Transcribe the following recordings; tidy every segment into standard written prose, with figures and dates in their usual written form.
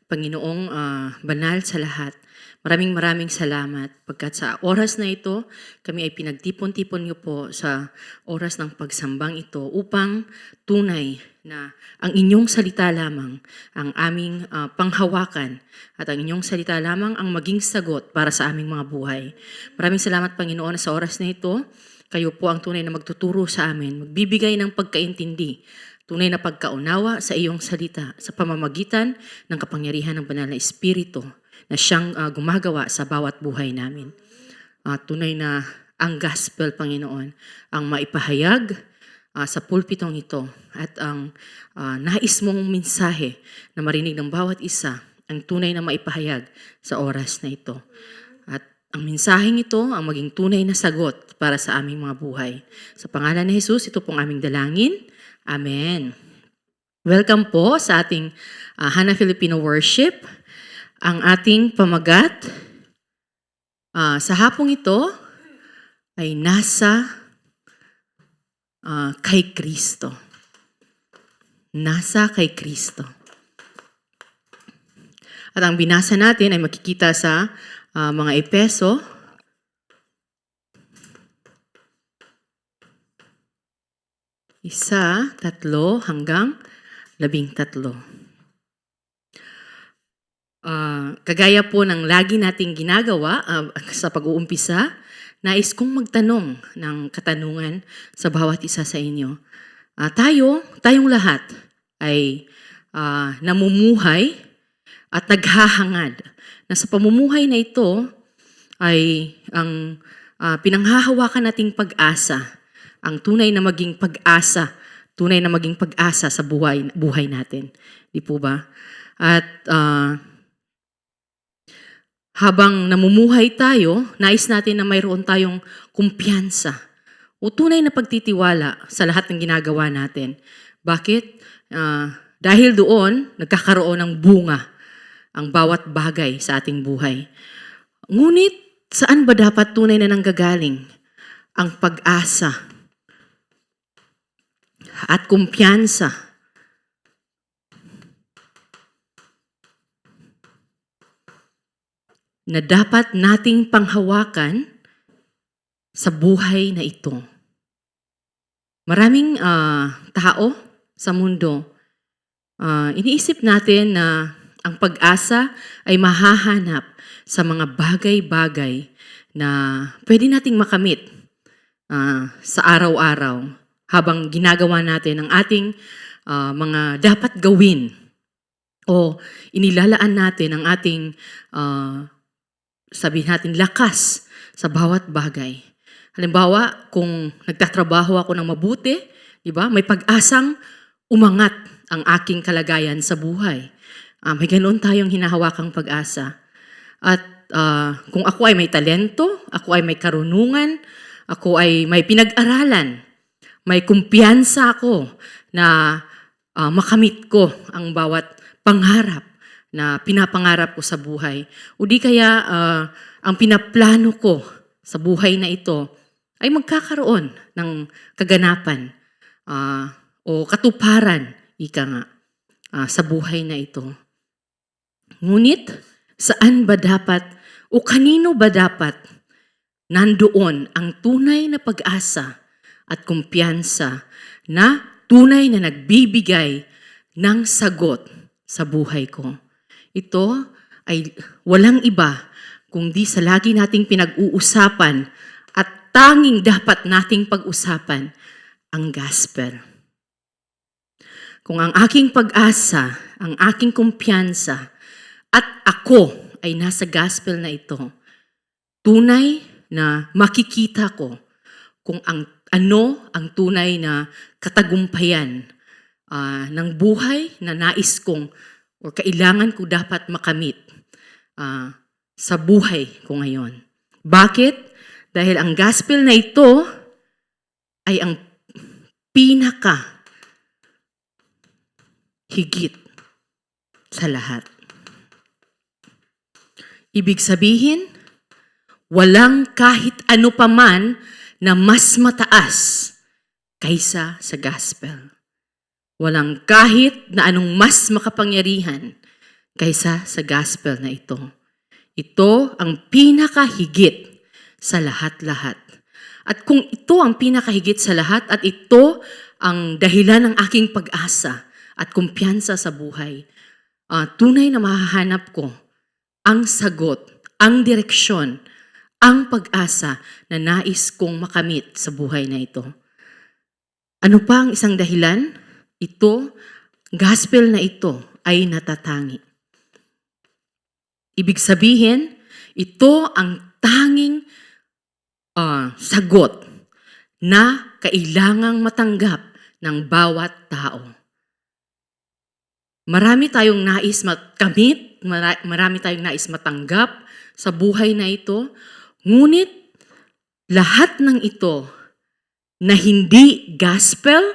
Panginoong banal sa lahat, maraming salamat pagkat sa oras na ito, kami ay pinagtipon-tipon niyo po sa oras ng pagsambang ito upang tunay na ang inyong salita lamang ang aming panghawakan at ang inyong salita lamang ang maging sagot para sa aming mga buhay. Maraming salamat Panginoon sa oras na ito. Kayo po ang tunay na magtuturo sa amin, magbibigay ng pagkaintindi, tunay na pagkaunawa sa iyong salita sa pamamagitan ng kapangyarihan ng banal na Espiritu na siyang gumagawa sa bawat buhay namin. Tunay na ang gospel, Panginoon, ang maipahayag sa pulpitong ito at ang nais mong mensahe na marinig ng bawat isa ang tunay na maipahayag sa oras na ito. At ang mensaheng ito ang maging tunay na sagot para sa aming mga buhay. Sa pangalan ni Jesus, ito pong aming dalangin. Amen. Welcome po sa ating Hana Filipino Worship. Ang ating pamagat sa hapong ito ay nasa kay Kristo. Nasa kay Kristo. At ang binasa natin ay makikita sa mga Epeso, isa, 3 hanggang 13. Kagaya po ng lagi nating ginagawa sa pag-uumpisa, nais kong magtanong ng katanungan sa bawat isa sa inyo. Tayong lahat ay namumuhay at naghahangad na sa pamumuhay na ito ay ang pinanghahawakan nating pag-asa, ang tunay na maging pag-asa sa buhay natin. Di po ba? At habang namumuhay tayo, nais natin na mayroon tayong kumpiyansa o tunay na pagtitiwala sa lahat ng ginagawa natin. Bakit? Dahil doon, nagkakaroon ng bunga ang bawat bagay sa ating buhay. Ngunit, saan ba dapat tunay na nanggagaling ang pag-asa at kumpiyansa na dapat nating panghawakan sa buhay na ito? Maraming tao sa mundo, iniisip natin na ang pag-asa ay mahahanap sa mga bagay-bagay na pwede nating makamit sa araw-araw habang ginagawa natin ang ating mga dapat gawin o inilalaan natin ang ating sabihin natin lakas sa bawat bagay. Halimbawa, kung nagtatrabaho ako ng mabuti, di ba? May pag-asang umangat ang aking kalagayan sa buhay. May ganoon tayong hinahawakang pag-asa. At kung ako ay may talento, ako ay may karunungan, ako ay may pinag-aralan, may kumpiyansa ako na makamit ko ang bawat pangarap na pinapangarap ko sa buhay. O di kaya ang pinaplano ko sa buhay na ito ay magkakaroon ng kaganapan o katuparan, ika nga, sa buhay na ito. Ngunit, saan ba dapat o kanino ba dapat nandoon ang tunay na pag-asa at kumpiyansa na tunay na nagbibigay ng sagot sa buhay ko? Ito ay walang iba kundi sa lagi nating pinag-uusapan at tanging dapat nating pag-usapan, ang gospel. Kung ang aking pag-asa, ang aking kumpiyansa, at ako ay nasa gospel na ito, tunay na makikita ko kung ano ang tunay na katagumpayan ng buhay na nais kong o kailangan ko dapat makamit sa buhay ko ngayon. Bakit? Dahil ang gospel na ito ay ang pinaka higit sa lahat. Ibig sabihin, walang kahit ano paman na mas mataas kaysa sa gospel. Walang kahit na anong mas makapangyarihan kaysa sa gospel na ito. Ito ang pinakahigit sa lahat-lahat. At kung ito ang pinakahigit sa lahat at ito ang dahilan ng aking pag-asa at kumpiyansa sa buhay, tunay na mahahanap ko ang sagot, ang direksyon, ang pag-asa na nais kong makamit sa buhay na ito. Ano pa ang isang dahilan? Ito, gospel na ito ay natatangi. Ibig sabihin, ito ang tanging sagot na kailangang matanggap ng bawat tao. Marami tayong nais makamit, marami tayong nais matanggap sa buhay na ito, ngunit lahat ng ito na hindi gospel,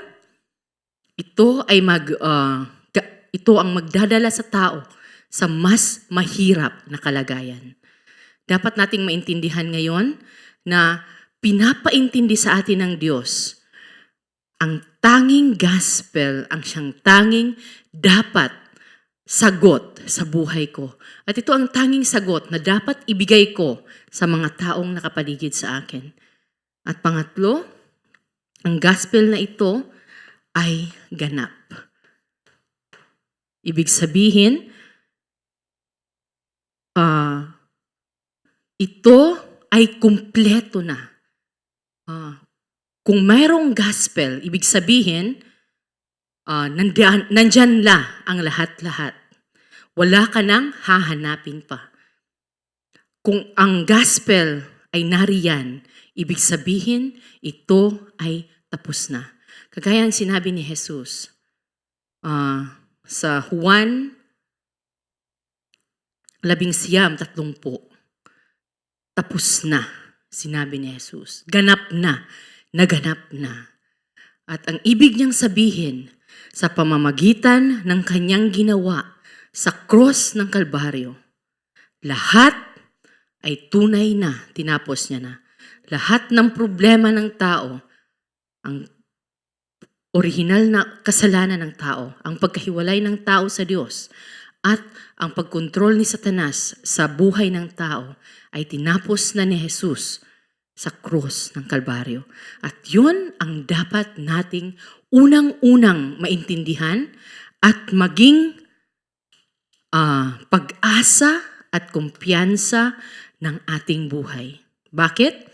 ito ang magdadala sa tao sa mas mahirap na kalagayan. Dapat nating maintindihan ngayon na pinapaintindi sa atin ng Diyos ang tanging gospel, ang siyang tanging dapat sagot sa buhay ko. At ito ang tanging sagot na dapat ibigay ko sa mga taong nakapaligid sa akin. At pangatlo, ang gospel na ito ay ganap. Ibig sabihin, ito ay kumpleto na. Kung mayroong gospel, ibig sabihin, nandyan la ang lahat-lahat. Wala ka nang hahanapin pa. Kung ang gospel ay nariyan, ibig sabihin, ito ay tapos na. Kagaya ang sinabi ni Jesus sa Juan 11:30, tapos na, sinabi ni Jesus. Ganap na, naganap na. At ang ibig niyang sabihin, sa pamamagitan ng kanyang ginawa sa cross ng Kalbaryo, lahat ay tunay na, tinapos niya na. Lahat ng problema ng tao, ang orihinal na kasalanan ng tao, ang pagkahiwalay ng tao sa Diyos, at ang pagkontrol ni Satanas sa buhay ng tao ay tinapos na ni Jesus sa krus ng Kalbaryo. At yun ang dapat nating unang-unang maintindihan at maging pag-asa at kumpiyansa ng ating buhay. Bakit?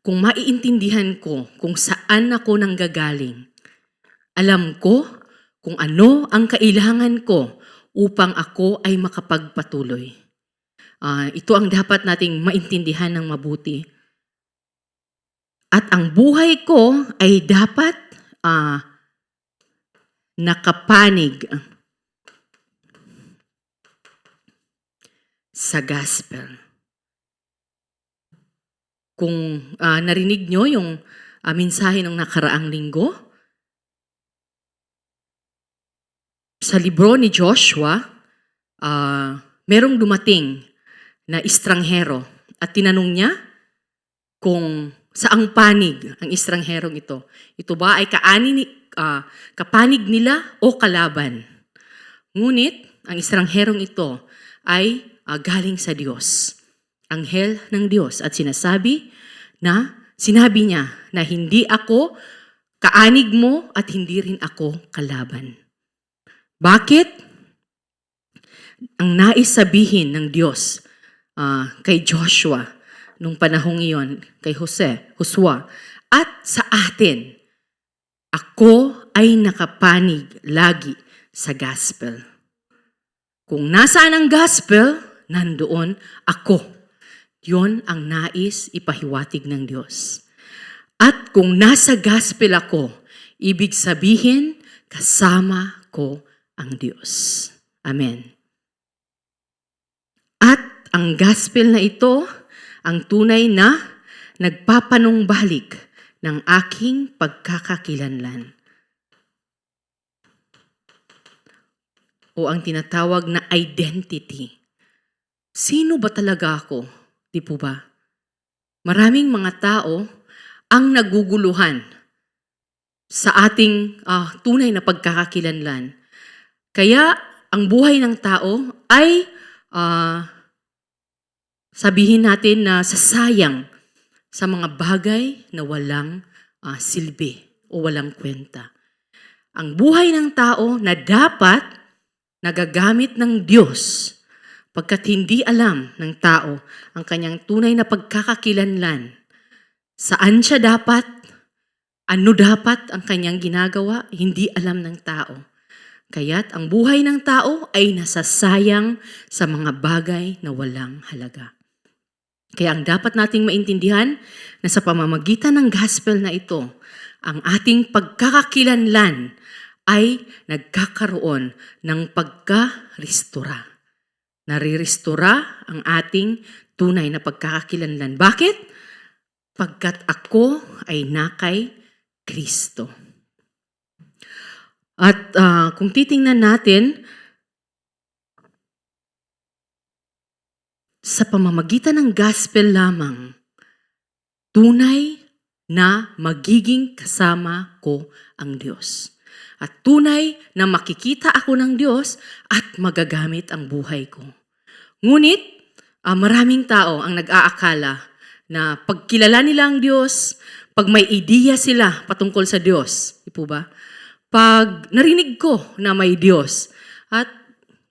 Kung maiintindihan ko kung saan ako nanggagaling, alam ko kung ano ang kailangan ko upang ako ay makapagpatuloy. Ito ang dapat nating maintindihan ng mabuti. At ang buhay ko ay dapat nakapanig sa gospel. Kung narinig nyo yung mensahe ng nakaraang linggo, sa libro ni Joshua, merong dumating na estranghero at tinanong niya kung saang panig ang estrangherong ito. Ito ba ay kapanig nila o kalaban? Ngunit ang estrangherong ito ay galing sa Diyos. Anghel ng Diyos at sinabi niya na hindi ako kaanig mo at hindi rin ako kalaban. Bakit? Ang nais sabihin ng Diyos kay Joshua nung panahong iyon, kay Josua, at sa atin, ako ay nakapanig lagi sa gospel. Kung nasaan ang gospel, nandoon ako. Yon ang nais ipahiwatig ng Diyos. At kung nasa gospel ako, ibig sabihin, kasama ko ang Diyos. Amen. At ang gospel na ito, ang tunay na nagpapanumbalik ng aking pagkakakilanlan. O ang tinatawag na identity. Sino ba talaga ako? Di po ba? Maraming mga tao ang naguguluhan sa ating tunay na pagkakakilanlan. Kaya ang buhay ng tao ay sabihin natin na sasayang sa mga bagay na walang silbi o walang kwenta. Ang buhay ng tao na dapat nagagamit ng Diyos pagkat hindi alam ng tao ang kanyang tunay na pagkakakilanlan. Saan siya dapat, ano dapat ang kanyang ginagawa, hindi alam ng tao. Kaya't ang buhay ng tao ay nasasayang sa mga bagay na walang halaga. Kaya ang dapat nating maintindihan na sa pamamagitan ng gospel na ito, ang ating pagkakakilanlan ay nagkakaroon ng pagka-restora. Nare-restora ang ating tunay na pagkakakilanlan. Bakit? Pagkat ako ay nakay Kristo. At kung titingnan natin, sa pamamagitan ng gospel lamang, tunay na magiging kasama ko ang Diyos. At tunay na makikita ako ng Diyos at magagamit ang buhay ko. Ngunit, maraming tao ang nag-aakala na pagkilala nila ang Diyos, pag may ideya sila patungkol sa Diyos, di po ba? Pag narinig ko na may Diyos, at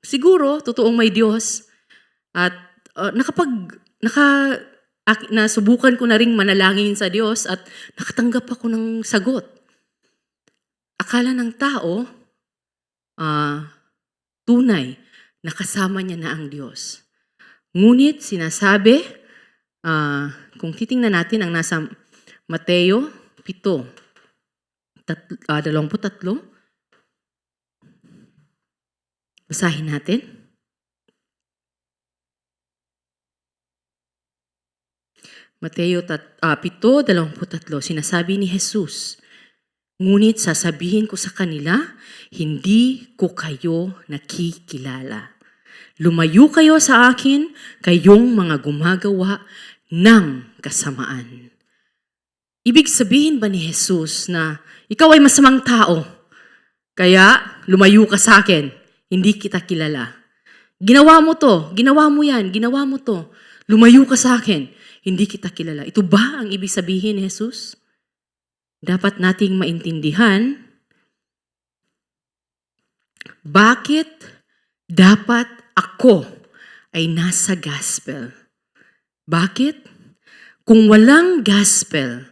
siguro, totoong may Diyos, at nasubukan ko na ring manalangin sa Diyos at nakatanggap ako ng sagot. Akala ng tao, tunay, nakasama niya na ang Diyos. Ngunit sinasabi, kung titingnan natin ang nasa Mateo 7:23, basahin natin. Mateo 7:23, sinasabi ni Jesus, ngunit sasabihin ko sa kanila, hindi ko kayo nakikilala. Lumayo kayo sa akin, kayong mga gumagawa ng kasamaan. Ibig sabihin ba ni Jesus na ikaw ay masamang tao, kaya lumayo ka sa akin, hindi kita kilala. Ginawa mo to, ginawa mo yan, ginawa mo to, lumayo ka sa akin, hindi kita kilala. Ito ba ang ibig sabihin ni Jesus? Dapat nating maintindihan bakit dapat ako ay nasa gospel. Bakit? Kung walang gospel,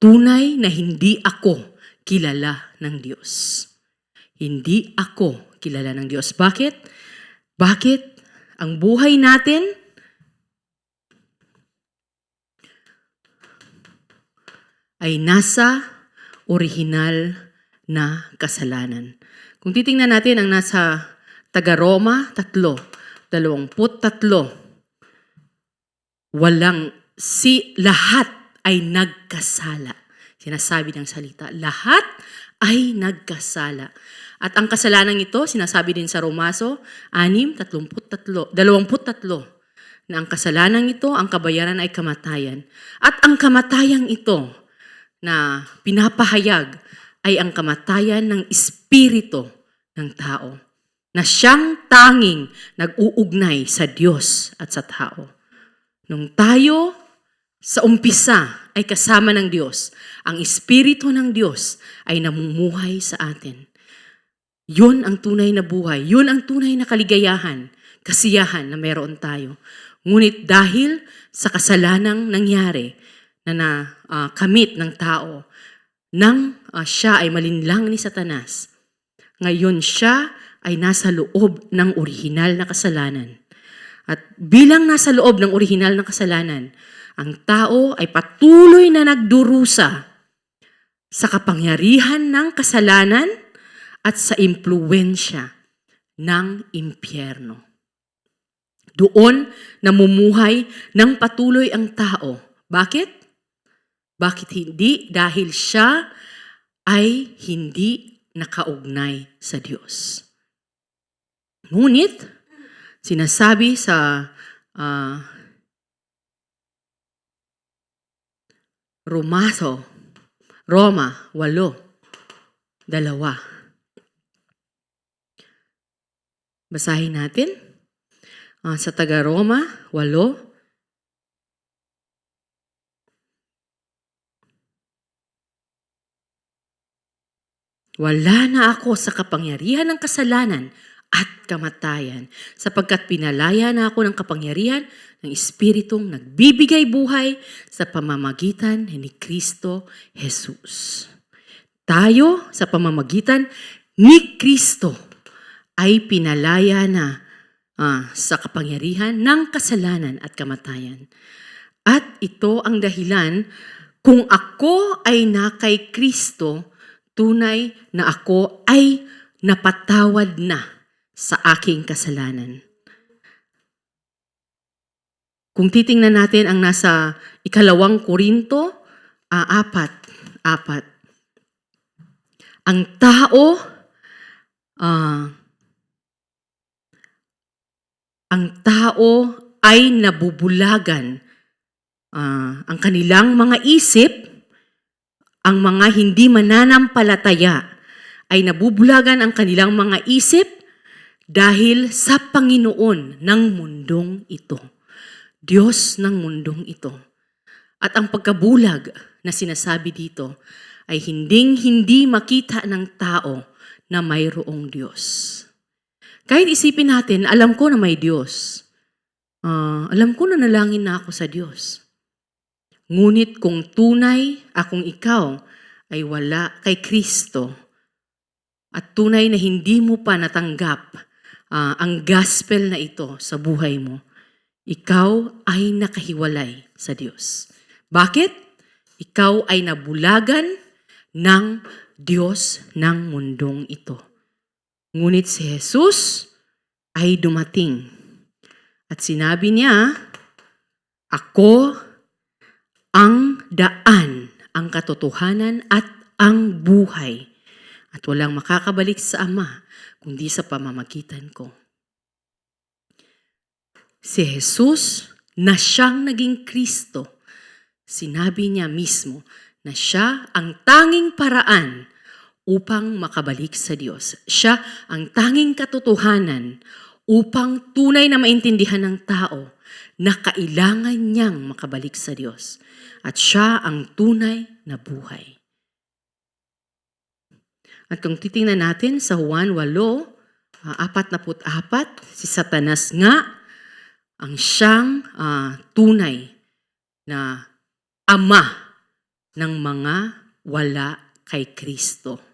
tunay na hindi ako kilala ng Diyos. Hindi ako kilala ng Diyos. Bakit? Bakit ang buhay natin ay nasa orihinal na kasalanan. Kung titingnan natin ang nasa Taga-Roma 3:23, lahat ay nagkasala. Sinasabi ng salita, lahat ay nagkasala. At ang kasalanan ito, sinasabi din sa Romaso 6:23, na ang kasalanan ito, ang kabayaran ay kamatayan. At ang kamatayang ito na pinapahayag ay ang kamatayan ng espiritu ng tao, na siyang tanging nag-uugnay sa Diyos at sa tao. Nung tayo sa umpisa ay kasama ng Diyos, ang espiritu ng Diyos ay namumuhay sa atin. Yun ang tunay na buhay, yun ang tunay na kaligayahan, kasiyahan na meron tayo. Ngunit dahil sa kasalanang nangyari, na kamit ng tao nang siya ay malinlang ni Satanas. Ngayon siya ay nasa loob ng orihinal na kasalanan. At bilang nasa loob ng orihinal na kasalanan, ang tao ay patuloy na nagdurusa sa kapangyarihan ng kasalanan at sa impluwensya ng impyerno. Doon namumuhay ng patuloy ang tao. Bakit? Bakit hindi? Dahil siya ay hindi nakaugnay sa Diyos. Ngunit, sinasabi sa Roma 8:2, Basahin natin sa Taga-Roma 8. Wala na ako sa kapangyarihan ng kasalanan at kamatayan, sapagkat pinalaya na ako ng kapangyarihan ng Espiritong nagbibigay buhay sa pamamagitan ni Kristo Jesus. Tayo, sa pamamagitan ni Kristo, ay pinalaya na sa kapangyarihan ng kasalanan at kamatayan. At ito ang dahilan kung ako ay na kay Kristo, tunay na ako ay napatawad na sa aking kasalanan. Kung titingnan natin ang nasa 2 Korinto 4:4. Ang tao ay nabubulagan. Ang kanilang mga isip, ang mga hindi mananampalataya, ay nabubulagan ang kanilang mga isip dahil sa Panginoon ng mundong ito. Diyos ng mundong ito. At ang pagkabulag na sinasabi dito ay hindi makita ng tao na mayroong Diyos. Kahit isipin natin, alam ko na may Diyos. Alam ko na nalangin na ako sa Diyos. Ngunit kung tunay akong ikaw ay wala kay Kristo at tunay na hindi mo pa natanggap ang gospel na ito sa buhay mo, ikaw ay nakahiwalay sa Diyos. Bakit? Ikaw ay nabulagan ng Diyos ng mundong ito. Ngunit si Jesus ay dumating at sinabi niya, ako ang daan, ang katotohanan at ang buhay. At walang makakabalik sa Ama kundi sa pamamagitan ko. Si Jesus na siyang naging Kristo, sinabi niya mismo na siya ang tanging paraan upang makabalik sa Diyos. Siya ang tanging katotohanan upang tunay na maintindihan ng tao na kailangan niyang makabalik sa Diyos. At siya ang tunay na buhay. At kung titingnan natin sa Juan 8:44, si Satanas nga ang siyang tunay na ama ng mga wala kay Kristo.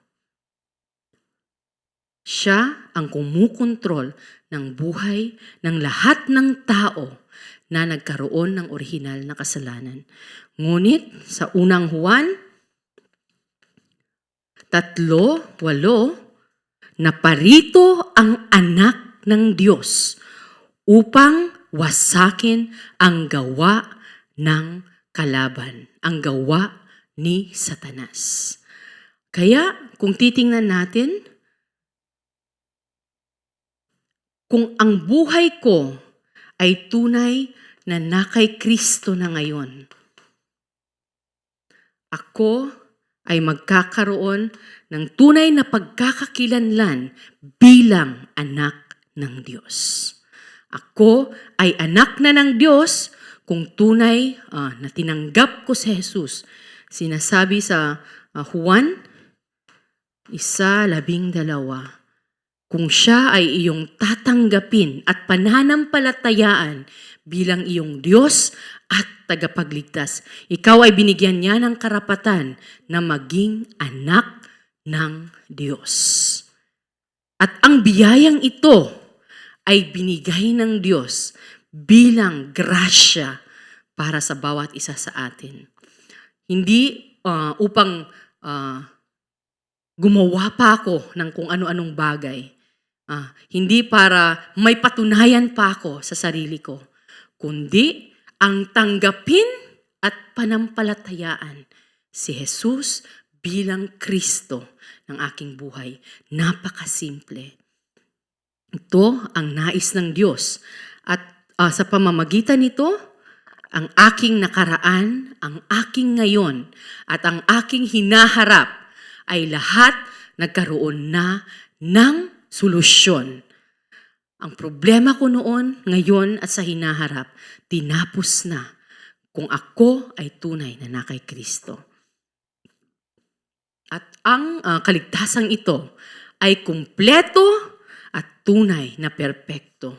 Siya ang kumukontrol ng buhay ng lahat ng tao na nagkaroon ng orihinal na kasalanan. Ngunit sa unang Juan 3:8, naparito ang anak ng Diyos upang wasakin ang gawa ng kalaban, ang gawa ni Satanas. Kaya kung titingnan natin, kung ang buhay ko ay tunay na nakay Kristo na ngayon, ako ay magkakaroon ng tunay na pagkakakilanlan bilang anak ng Diyos. Ako ay anak na ng Diyos kung tunay na tinanggap ko si Jesus. Sinasabi sa Juan 1:12, kung siya ay iyong tatanggapin at pananampalatayaan bilang iyong Diyos at tagapagligtas, ikaw ay binigyan niya ng karapatan na maging anak ng Diyos. At ang biyayang ito ay binigay ng Diyos bilang grasya para sa bawat isa sa atin. Hindi upang gumawa pa ako ng kung ano-anong bagay. Hindi para may patunayan pa ako sa sarili ko, kundi ang tanggapin at panampalatayaan si Jesus bilang Kristo ng aking buhay. Napakasimple. Ito ang nais ng Diyos. At sa pamamagitan nito, ang aking nakaraan, ang aking ngayon, at ang aking hinaharap ay lahat nagkaroon na ng solusyon. Ang problema ko noon, ngayon at sa hinaharap, tinapos na kung ako ay tunay na kay Kristo. At ang kaligtasang ito ay kumpleto at tunay na perpekto.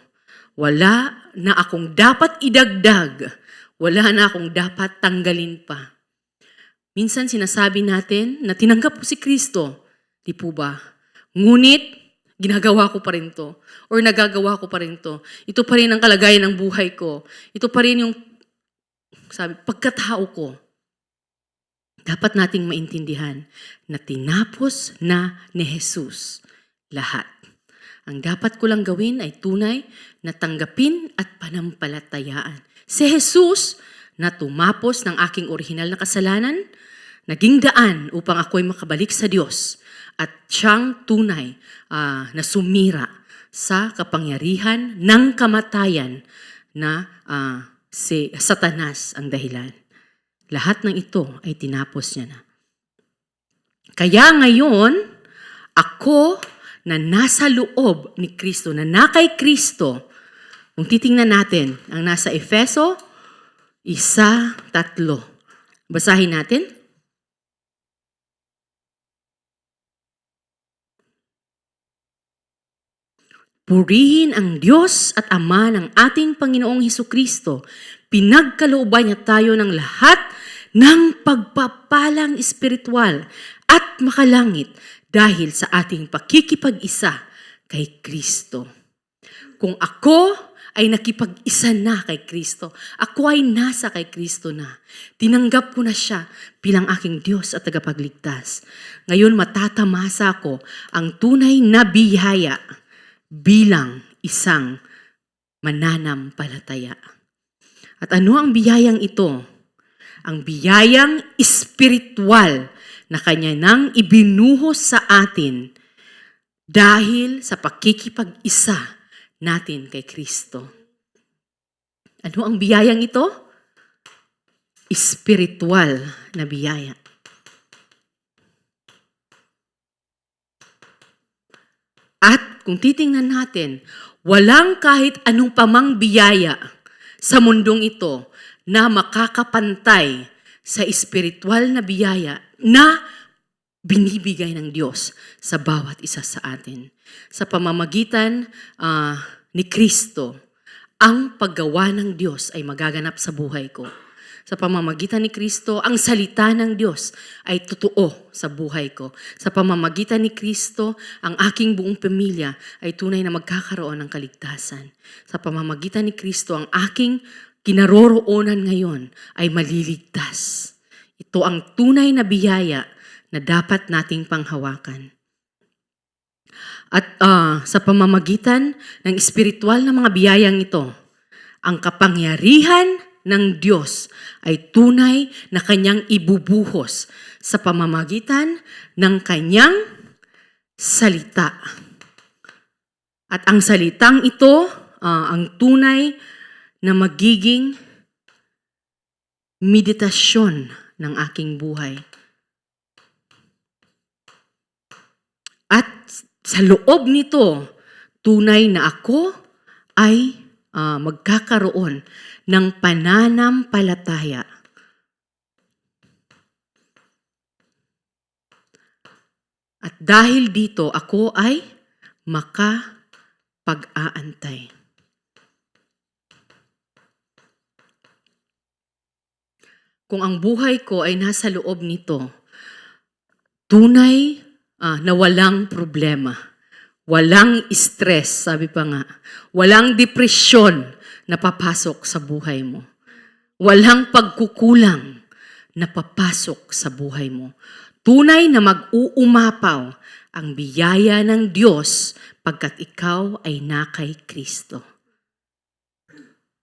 Wala na akong dapat idagdag, wala na akong dapat tanggalin pa. Minsan sinasabi natin na tinanggap ko si Kristo, di po ba? Ngunit, ginagawa ko pa rin to. Or nagagawa ko pa rin to. Ito pa rin ang kalagayan ng buhay ko. Ito pa rin yung pagkatao ko. Dapat nating maintindihan na tinapos na ni Jesus lahat. Ang dapat ko lang gawin ay tunay na tanggapin at panampalatayaan. Si Jesus na tumapos ng aking orihinal na kasalanan, naging daan upang ako'y makabalik sa Diyos at siyang tunay na sumira sa kapangyarihan ng kamatayan na si Satanas ang dahilan. Lahat ng ito ay tinapos niya na. Kaya ngayon, ako na nasa loob ni Kristo, na kay Kristo, kung titingnan natin ang nasa Efeso 1:3. Basahin natin. Purihin ang Diyos at Ama ng ating Panginoong Hesukristo. Pinagkalooban niya tayo ng lahat ng pagpapalang espiritual at makalangit dahil sa ating pakikipag-isa kay Kristo. Kung ako ay nakipag-isa na kay Kristo, ako ay nasa kay Kristo na. Tinanggap ko na siya bilang aking Diyos at tagapagligtas. Ngayon matatamasa ko ang tunay na biyaya bilang isang mananampalataya. At ano ang biyayang ito? Ang biyayang espiritual na kanya nang ibinuhos sa atin dahil sa pakikipag-isa natin kay Kristo. Ano ang biyayang ito? Espiritual na biyaya. At kung titingnan natin, walang kahit anong pamang biyaya sa mundong ito na makakapantay sa espiritual na biyaya na binibigay ng Diyos sa bawat isa sa atin. Sa pamamagitan ni Kristo, ang paggawa ng Diyos ay magaganap sa buhay ko. Sa pamamagitan ni Kristo, ang salita ng Diyos ay totoo sa buhay ko. Sa pamamagitan ni Kristo, ang aking buong pamilya ay tunay na magkakaroon ng kaligtasan. Sa pamamagitan ni Kristo, ang aking kinaroroonan ngayon ay maliligtas. Ito ang tunay na biyaya na dapat nating panghawakan. At sa pamamagitan ng espiritual na mga biyayang ito, ang kapangyarihan ng Diyos ay tunay na kanyang ibubuhos sa pamamagitan ng kanyang salita. At ang salitang ito, ang tunay na magiging meditasyon ng aking buhay. At sa loob nito, tunay na ako ay magkakaroon ng pananampalataya. At dahil dito, ako ay makapag-aantay. Kung ang buhay ko ay nasa loob nito, tunay na walang problema. Walang stress, sabi pa nga. Walang depresyon na papasok sa buhay mo. Walang pagkukulang na papasok sa buhay mo. Tunay na mag-uumapaw ang biyaya ng Diyos pagkat ikaw ay kay Kristo.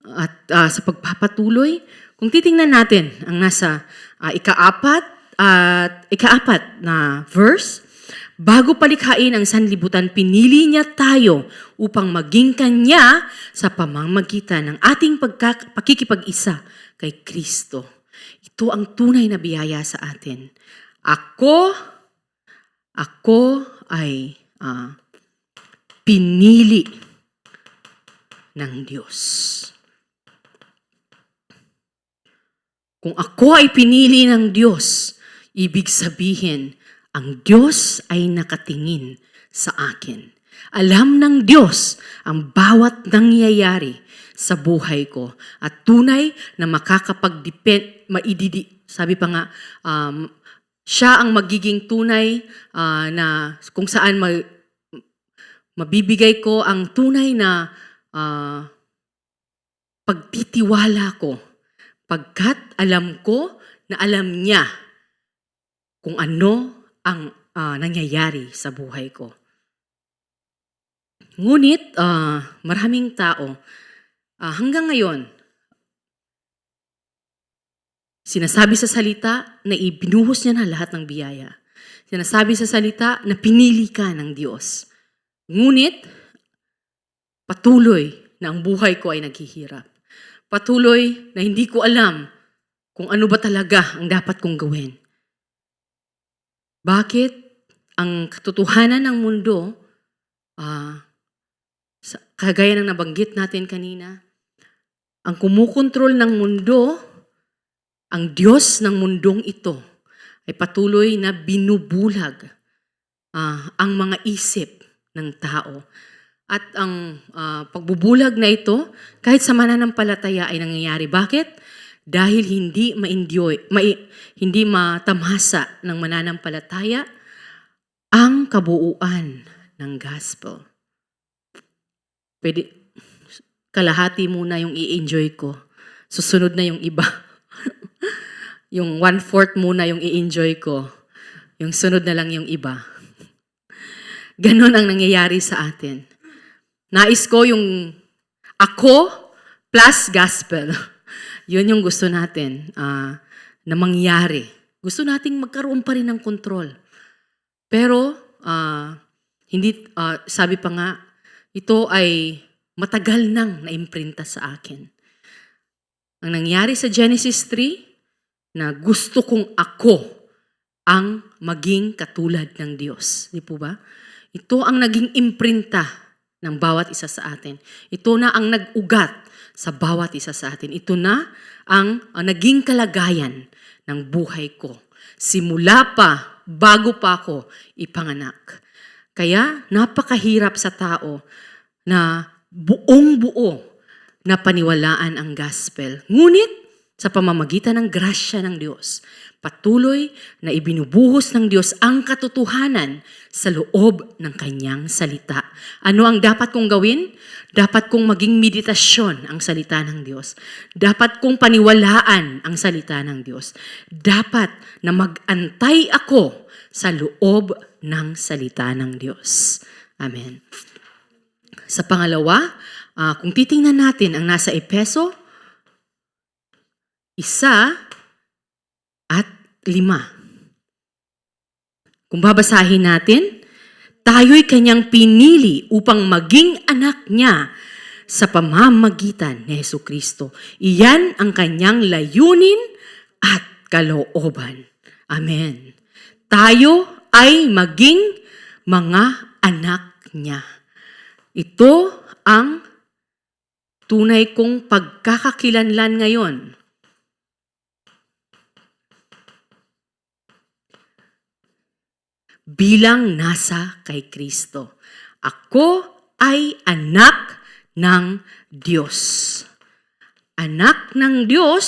At sa pagpapatuloy, kung titingnan natin ang nasa ikaapat na verse, bago palikhain ang sanlibutan, pinili niya tayo upang maging kanya sa pamamagitan ng ating pakikipag-isa kay Kristo. Ito ang tunay na biyaya sa atin. Ako ay pinili ng Diyos. Kung ako ay pinili ng Diyos, ibig sabihin, ang Diyos ay nakatingin sa akin. Alam ng Diyos ang bawat nangyayari sa buhay ko at tunay na sabi pa nga, siya ang magiging tunay na kung saan mabibigay ko ang tunay na pagtitiwala ko pagkat alam ko na alam niya kung ano ang nangyayari sa buhay ko. Ngunit maraming tao hanggang ngayon sinasabi sa salita na ibinuhos niya na lahat ng biyaya. Sinasabi sa salita na pinili ka ng Diyos. Ngunit patuloy na ang buhay ko ay naghihirap. Patuloy na hindi ko alam kung ano ba talaga ang dapat kong gawin. Bakit? Ang katotohanan ng mundo, kagaya ng nabanggit natin kanina, ang kumukontrol ng mundo, ang Diyos ng mundong ito, ay patuloy na binubulag ang mga isip ng tao. At ang pagbubulag na ito, kahit sa mananampalataya ay nangyayari. Bakit? Dahil hindi hindi matamasa ng mananampalataya ang kabuuan ng gospel. Pwede, kalahati muna yung i-enjoy ko. Susunod na yung iba. Yung 1/4 muna yung i-enjoy ko. Yung sunod na lang yung iba. Ganon ang nangyayari sa atin. Nais ko yung ako plus gospel. Yun yung gusto natin na mangyari. Gusto nating magkaroon pa rin ng kontrol. Pero, sabi pa nga, ito ay matagal nang naimprinta sa akin. Ang nangyari sa Genesis 3, na gusto kong ako ang maging katulad ng Diyos. Di po ba? Ito ang naging imprinta ng bawat isa sa atin. Ito na ang nag-ugat sa bawat isa sa atin. Ito na ang naging kalagayan ng buhay ko. Simula pa, bago pa ako ipanganak. Kaya napakahirap sa tao na buong-buo na paniwalaan ang gospel. Ngunit sa pamamagitan ng grasya ng Diyos, patuloy na ibinubuhos ng Diyos ang katotohanan sa loob ng kanyang salita. Ano ang dapat kong gawin? Dapat kong maging meditasyon ang salita ng Diyos. Dapat kong paniwalaan ang salita ng Diyos. Dapat na mag-antay ako sa loob ng salita ng Diyos. Amen. Sa pangalawa, kung titingnan natin ang nasa Efeso 1:5. Kung babasahin natin, tayo'y kanyang pinili upang maging anak niya sa pamamagitan ni Jesucristo. Iyan ang kanyang layunin at kalooban. Amen. Tayo ay maging mga anak niya. Ito ang tunay kong pagkakakilanlan ngayon. Bilang nasa kay Kristo. Ako ay anak ng Diyos. Anak ng Diyos.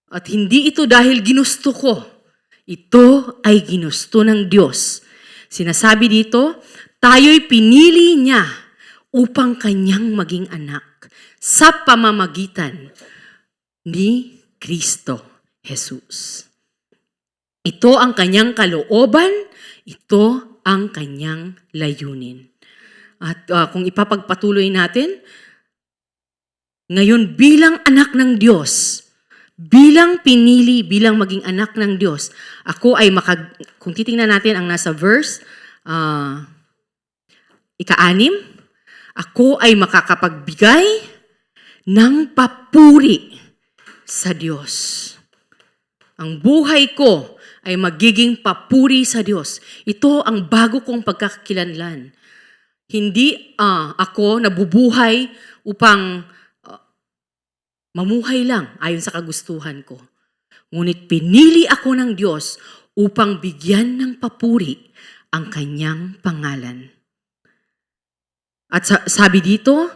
At hindi ito dahil ginusto ko. Ito ay ginusto ng Diyos. Sinasabi dito, tayo'y pinili niya upang kanyang maging anak sa pamamagitan ni Kristo Jesus. Ito ang kanyang kalooban, ito ang kanyang layunin. At kung ipapagpatuloy natin, ngayon bilang anak ng Diyos, bilang pinili, bilang maging anak ng Diyos, ako ay kung titingnan natin ang nasa verse, 6, ako ay makakapagbigay ng papuri sa Diyos. Ang buhay ko ay magiging papuri sa Diyos. Ito ang bago kong pagkakakilanlan. Hindi ako nabubuhay upang mamuhay lang ayon sa kagustuhan ko. Ngunit pinili ako ng Diyos upang bigyan ng papuri ang kanyang pangalan. At sabi dito,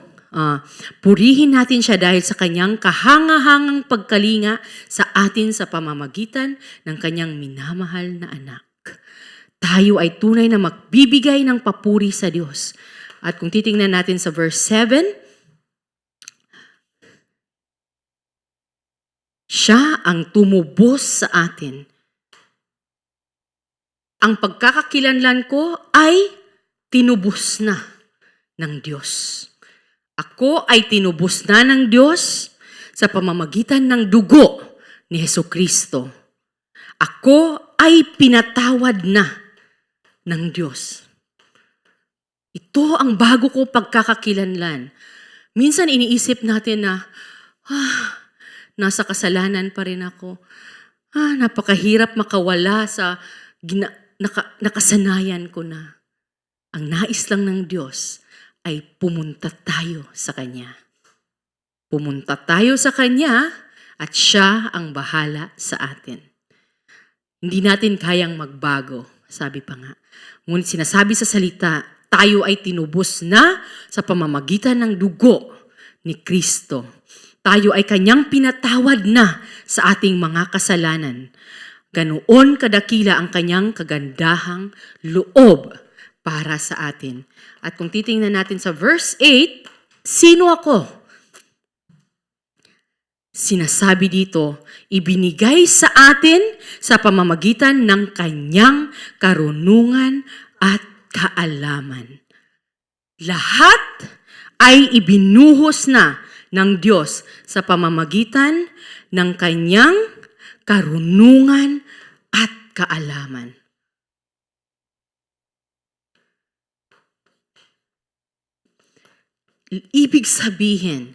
purihin natin siya dahil sa kanyang kahangahangang pagkalinga sa atin sa pamamagitan ng kanyang minamahal na anak. Tayo ay tunay na magbibigay ng papuri sa Diyos. At kung titingnan natin sa verse 7, siya ang tumubos sa atin. Ang pagkakakilanlan ko ay tinubos na ng Diyos. Ako ay tinubos na ng Diyos sa pamamagitan ng dugo ni Hesukristo. Ako ay pinatawad na ng Diyos. Ito ang bago ko pagkakakilanlan. Minsan iniisip natin na, nasa kasalanan pa rin ako. Napakahirap makawala sa nakasanayan ko na. Ang nais lang ng Diyos ay pumunta tayo sa Kanya. Pumunta tayo sa Kanya at siya ang bahala sa atin. Hindi natin kayang magbago, sabi pa nga. Ngunit sinasabi sa salita, tayo ay tinubos na sa pamamagitan ng dugo ni Kristo. Tayo ay kanyang pinatawad na sa ating mga kasalanan. Ganoon kadakila ang kanyang kagandahang loob para sa atin. At kung titingnan natin sa verse 8, sino ako? Sinasabi dito, ibinigay sa atin sa pamamagitan ng kanyang karunungan at kaalaman. Lahat ay ibinuhos na ng Diyos sa pamamagitan ng kanyang karunungan at kaalaman. Ibig sabihin,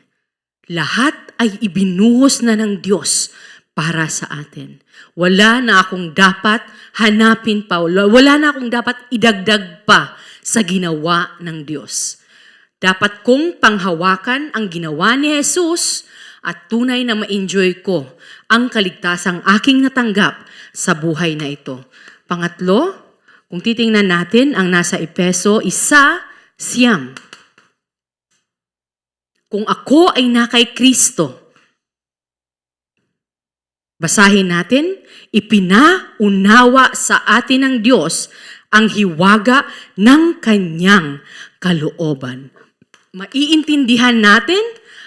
lahat ay ibinuhos na ng Diyos para sa atin. Wala na akong dapat hanapin pa, wala na akong dapat idagdag pa sa ginawa ng Diyos. Dapat kong panghawakan ang ginawa ni Jesus at tunay na ma-enjoy ko ang kaligtasang aking natanggap sa buhay na ito. Pangatlo, kung titingnan natin ang nasa Efeso 1:9. Kung ako ay na kay Kristo, basahin natin, ipinaunawa sa atin ng Diyos ang hiwaga ng kanyang kalooban. Maiintindihan natin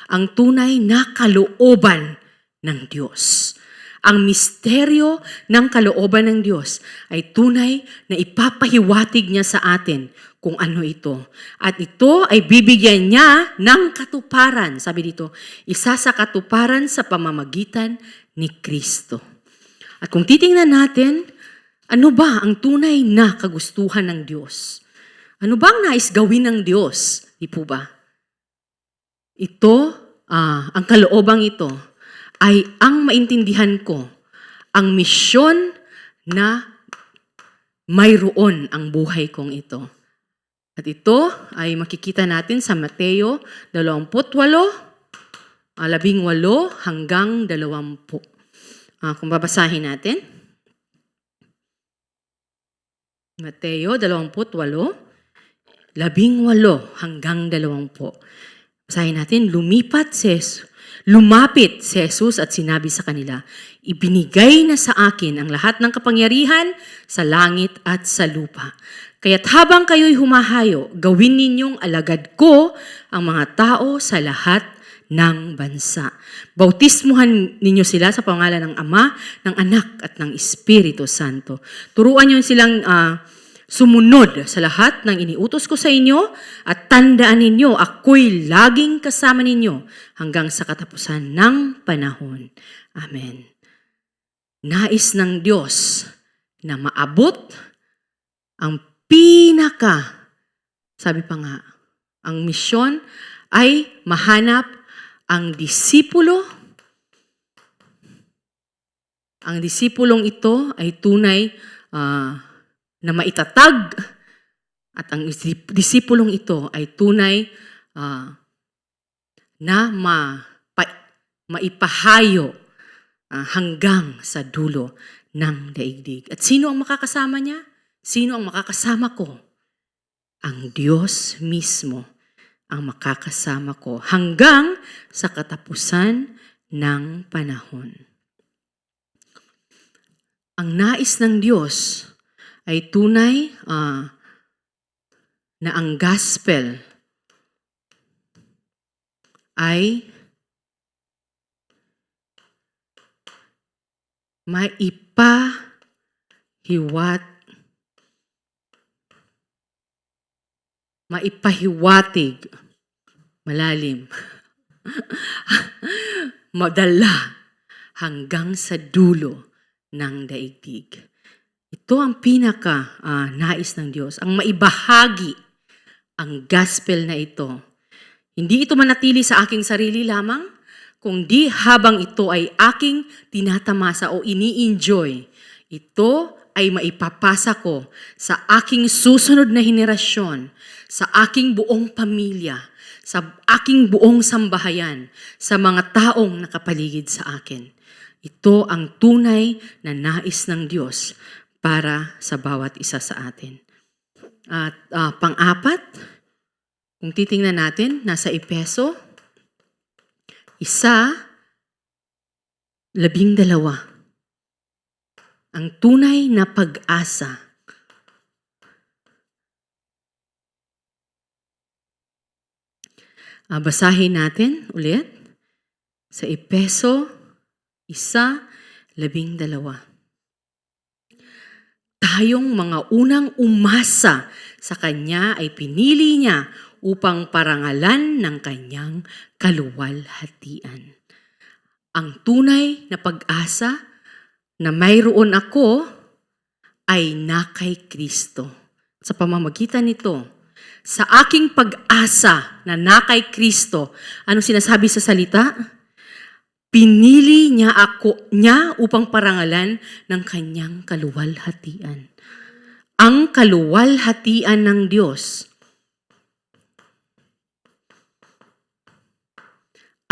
ang tunay na kalooban ng Diyos. Ang misteryo ng kalooban ng Diyos ay tunay na ipapahiwatig niya sa atin kung ano ito. At ito ay bibigyan niya ng katuparan. Sabi dito, isa sa katuparan sa pamamagitan ni Kristo. At kung titingnan natin, ano ba ang tunay na kagustuhan ng Diyos? Ano ba ang nais gawin ng Diyos? Di po ba? Ito, ang kaloobang ito, ay ang maintindihan ko, ang misyon na mayroon ang buhay kong ito. At ito ay makikita natin sa Mateo 28:18 hanggang 20. Kung babasahin natin. Mateo 28:18 hanggang 20. Basahin natin, lumapit si Jesus at sinabi sa kanila, ibinigay na sa akin ang lahat ng kapangyarihan sa langit at sa lupa. Kaya't habang kayo'y humahayo, gawin ninyong alagad ko ang mga tao sa lahat ng bansa. Bautismuhan ninyo sila sa pangalan ng Ama, ng Anak at ng Espiritu Santo. Turuan niyo silang sumunod sa lahat ng iniutos ko sa inyo at tandaan ninyo, ako'y laging kasama ninyo hanggang sa katapusan ng panahon. Amen. Nais ng Diyos na maabot ang sabi pa nga, ang misyon ay mahanap ang disipulo. Ang disipulong ito ay tunay na maitatag At ang disipulong ito ay tunay na maipahayo hanggang sa dulo ng daigdig. At sino ang makakasama niya? Sino ang makakasama ko? Ang Diyos mismo ang makakasama ko hanggang sa katapusan ng panahon. Ang nais ng Diyos ay tunay na ang gospel ay maipahiwatig, malalim, madala hanggang sa dulo ng daigdig. Ito ang pinaka nais ng Diyos, ang maibahagi ang gospel na ito. Hindi ito manatili sa aking sarili lamang, kundi habang ito ay aking tinatamasa o ini-enjoy, ito ay maipapasa ko sa aking susunod na henerasyon, sa aking buong pamilya, sa aking buong sambahayan, sa mga taong nakapaligid sa akin. Ito ang tunay na nais ng Diyos para sa bawat isa sa atin. At pang-apat, kung titingnan natin, nasa Efeso 1:12. Ang tunay na pag-asa. Basahin natin ulit sa Efeso 1:12. Tayong mga unang umasa sa Kanya ay pinili niya upang parangalan ng Kanyang kaluwalhatian. Ang tunay na pag-asa na mayroon ako ay na kay Kristo. Sa pamamagitan nito, sa aking pag-asa na na kay Kristo, ano sinasabi sa salita? Pinili niya upang parangalan ng Kanyang kaluwalhatian. Ang kaluwalhatian ng Diyos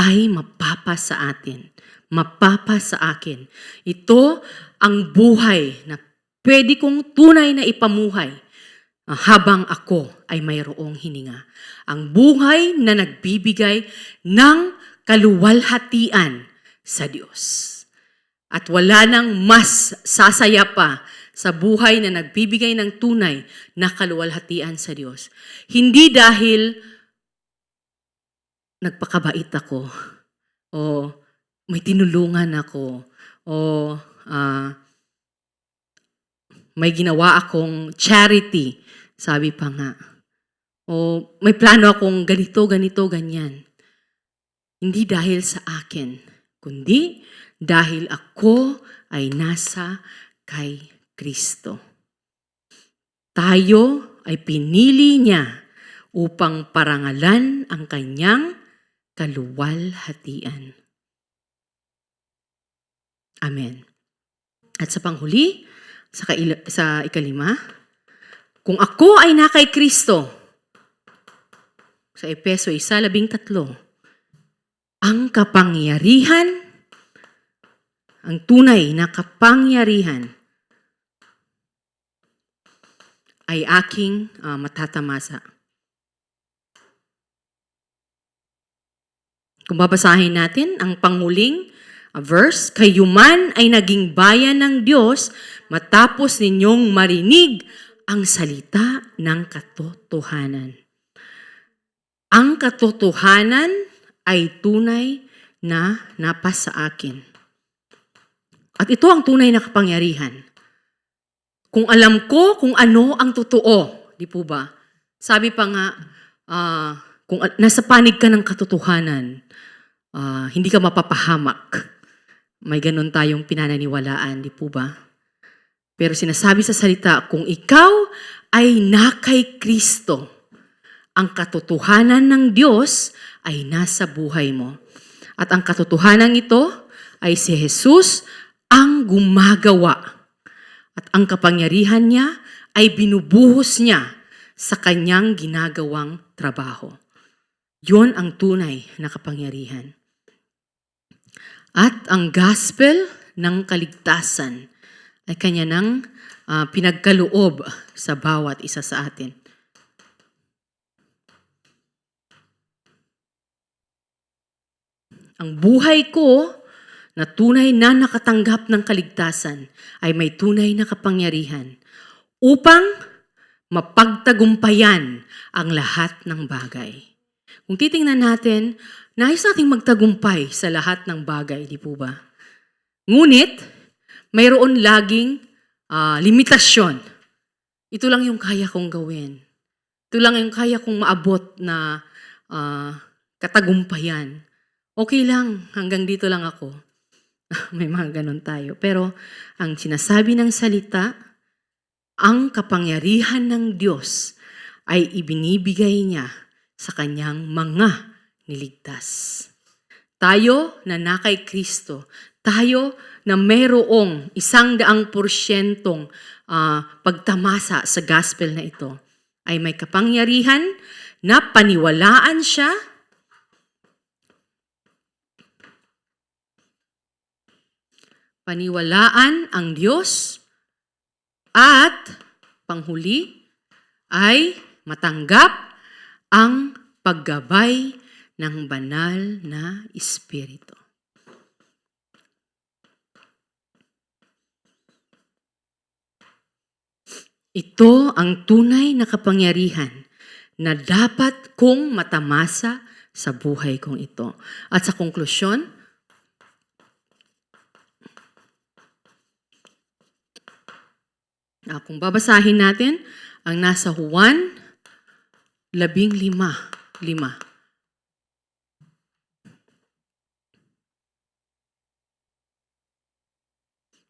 ay mapapa sa atin, mapapa sa akin. Ito ang buhay na pwede kong tunay na ipamuhay habang ako ay mayroong hininga. Ang buhay na nagbibigay ng kaluwalhatian sa Diyos. At wala nang mas sasaya pa sa buhay na nagbibigay ng tunay na kaluwalhatian sa Diyos. Hindi dahil nagpakabait ako, o may tinulungan ako, o may ginawa akong charity, sabi pa nga, o may plano akong ganito, ganyan. Hindi dahil sa akin, kundi dahil ako ay nasa kay Kristo. Tayo ay pinili niya upang parangalan ang Kanyang kaluwalhatian. Amen. At sa panghuli, sa ikalima, kung ako ay na kay Kristo, sa Efeso 1:13, ang kapangyarihan, ang tunay na kapangyarihan ay aking matatamasa. Kung babasahin natin ang panghuling verse, kayo man ay naging bayan ng Diyos matapos ninyong marinig ang salita ng katotohanan. Ang katotohanan ay tunay na napasa akin. At ito ang tunay na kapangyarihan. Kung alam ko kung ano ang totoo, di po ba? Sabi pa nga, kung nasa panig ka ng katotohanan, hindi ka mapapahamak. May ganun tayong pinananiwalaan, di po ba? Pero sinasabi sa salita, kung ikaw ay na kay Kristo, ang katotohanan ng Diyos ay nasa buhay mo. At ang katotohanan ito ay si Jesus ang gumagawa. At ang kapangyarihan niya ay binubuhos niya sa kanyang ginagawang trabaho. Yun ang tunay na kapangyarihan. At ang gospel ng kaligtasan ay kanya nang pinagkaloob sa bawat isa sa atin. Ang buhay ko na tunay na nakatanggap ng kaligtasan ay may tunay na kapangyarihan upang mapagtagumpayan ang lahat ng bagay. Kung titingnan natin, nais nating magtagumpay sa lahat ng bagay, di po ba? Ngunit, mayroon laging limitasyon. Ito lang yung kaya kong gawin. Ito lang yung kaya kong maabot na katagumpayan. Okay lang, hanggang dito lang ako. May mga ganon tayo. Pero ang sinasabi ng salita, ang kapangyarihan ng Diyos ay ibinibigay niya sa kanyang mga niligtas. Tayo na kay Kristo, tayo na mayroong 100% pagtamasa sa gospel na ito, ay may kapangyarihan na paniwalaan siya ang Diyos at panghuli ay matanggap ang paggabay ng banal na Espiritu. Ito ang tunay na kapangyarihan na dapat kong matamasa sa buhay kong ito. At sa konklusyon, kung babasahin natin ang nasa Juan 15:5.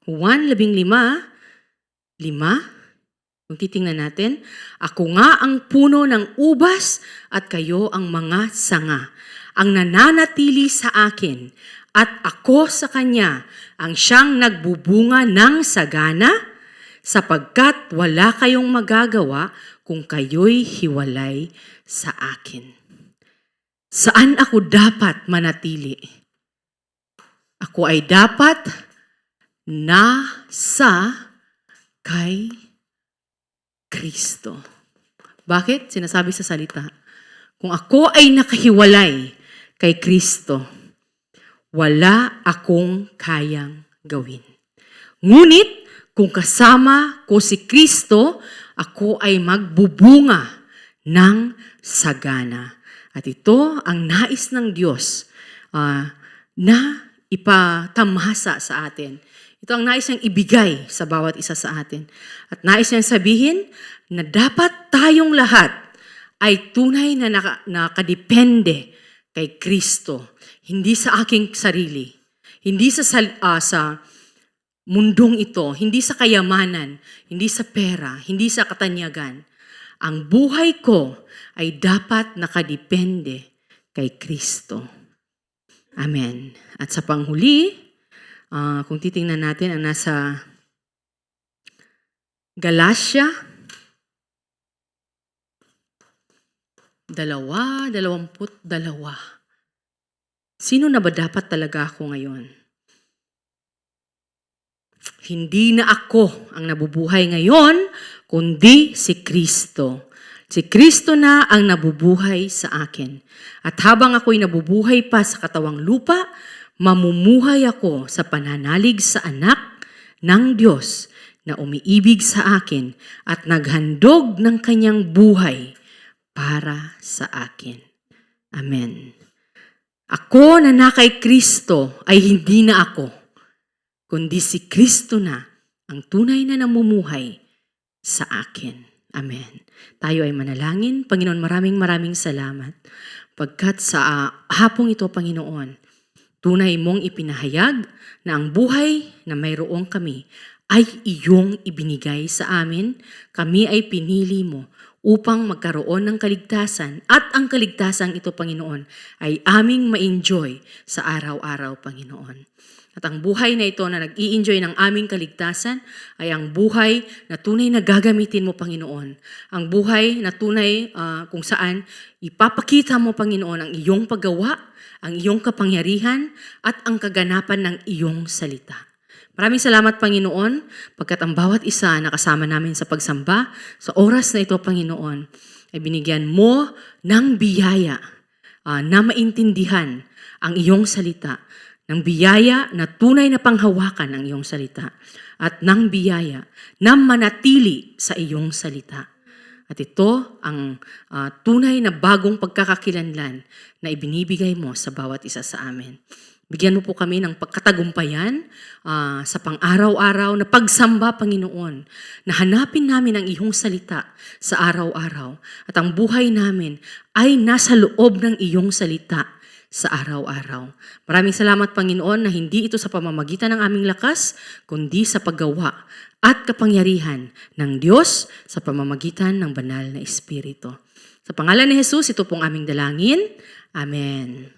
Juan 15:5. Kung titingnan natin, ako nga ang puno ng ubas at kayo ang mga sanga. Ang nananatili sa akin at ako sa kanya ang siyang nagbubunga ng sagana, sapagkat wala kayong magagawa kung kayo'y hiwalay sa akin. Saan ako dapat manatili? Ako ay dapat nasa kay Kristo. Bakit? Sinasabi sa salita. Kung ako ay nakahiwalay kay Kristo, wala akong kayang gawin. Ngunit, kung kasama ko si Kristo, ako ay magbubunga ng sagana. At ito ang nais ng Diyos na ipatamasa sa atin. Ito ang nais niyang ibigay sa bawat isa sa atin. At nais niyang sabihin na dapat tayong lahat ay tunay na nakadepende kay Kristo. Hindi sa aking sarili. Hindi sa mundong ito, hindi sa kayamanan, hindi sa pera, hindi sa katanyagan. Ang buhay ko ay dapat nakadepende kay Kristo. Amen. At sa panghuli, kung titingnan natin ang nasa Galatia 2:22. Sino na ba dapat talaga ako ngayon? Hindi na ako ang nabubuhay ngayon, kundi si Kristo. Si Kristo na ang nabubuhay sa akin. At habang ako'y nabubuhay pa sa katawang lupa, mamumuhay ako sa pananalig sa anak ng Diyos na umiibig sa akin at naghandog ng kanyang buhay para sa akin. Amen. Ako na kay Kristo ay hindi na ako, kundi si Kristo na ang tunay na namumuhay sa akin. Amen. Tayo ay manalangin. Panginoon, maraming salamat. Pagkat sa hapong ito, Panginoon, tunay mong ipinahayag na ang buhay na mayroong kami ay iyong ibinigay sa amin. Kami ay pinili mo upang magkaroon ng kaligtasan at ang kaligtasan ito, Panginoon, ay aming ma-enjoy sa araw-araw, Panginoon. At ang buhay na ito na nag-i-enjoy ng aming kaligtasan ay ang buhay na tunay na gagamitin mo, Panginoon. Ang buhay na tunay kung saan ipapakita mo, Panginoon, ang iyong paggawa, ang iyong kapangyarihan at ang kaganapan ng iyong salita. Maraming salamat, Panginoon, pagkat ang bawat isa na kasama namin sa pagsamba, sa oras na ito, Panginoon, ay binigyan mo ng biyaya na maintindihan ang iyong salita, ng biyaya na tunay na panghawakan ang iyong salita, at ng biyaya na manatili sa iyong salita. At ito ang tunay na bagong pagkakakilanlan na ibinibigay mo sa bawat isa sa amin. Bigyan mo po kami ng pagkatagumpayan sa pang-araw-araw na pagsamba, Panginoon, na hanapin namin ang iyong salita sa araw-araw at ang buhay namin ay nasa loob ng iyong salita sa araw-araw. Maraming salamat, Panginoon, na hindi ito sa pamamagitan ng aming lakas, kundi sa paggawa at kapangyarihan ng Diyos sa pamamagitan ng banal na Espiritu. Sa pangalan ni Jesus, ito pong aming dalangin. Amen.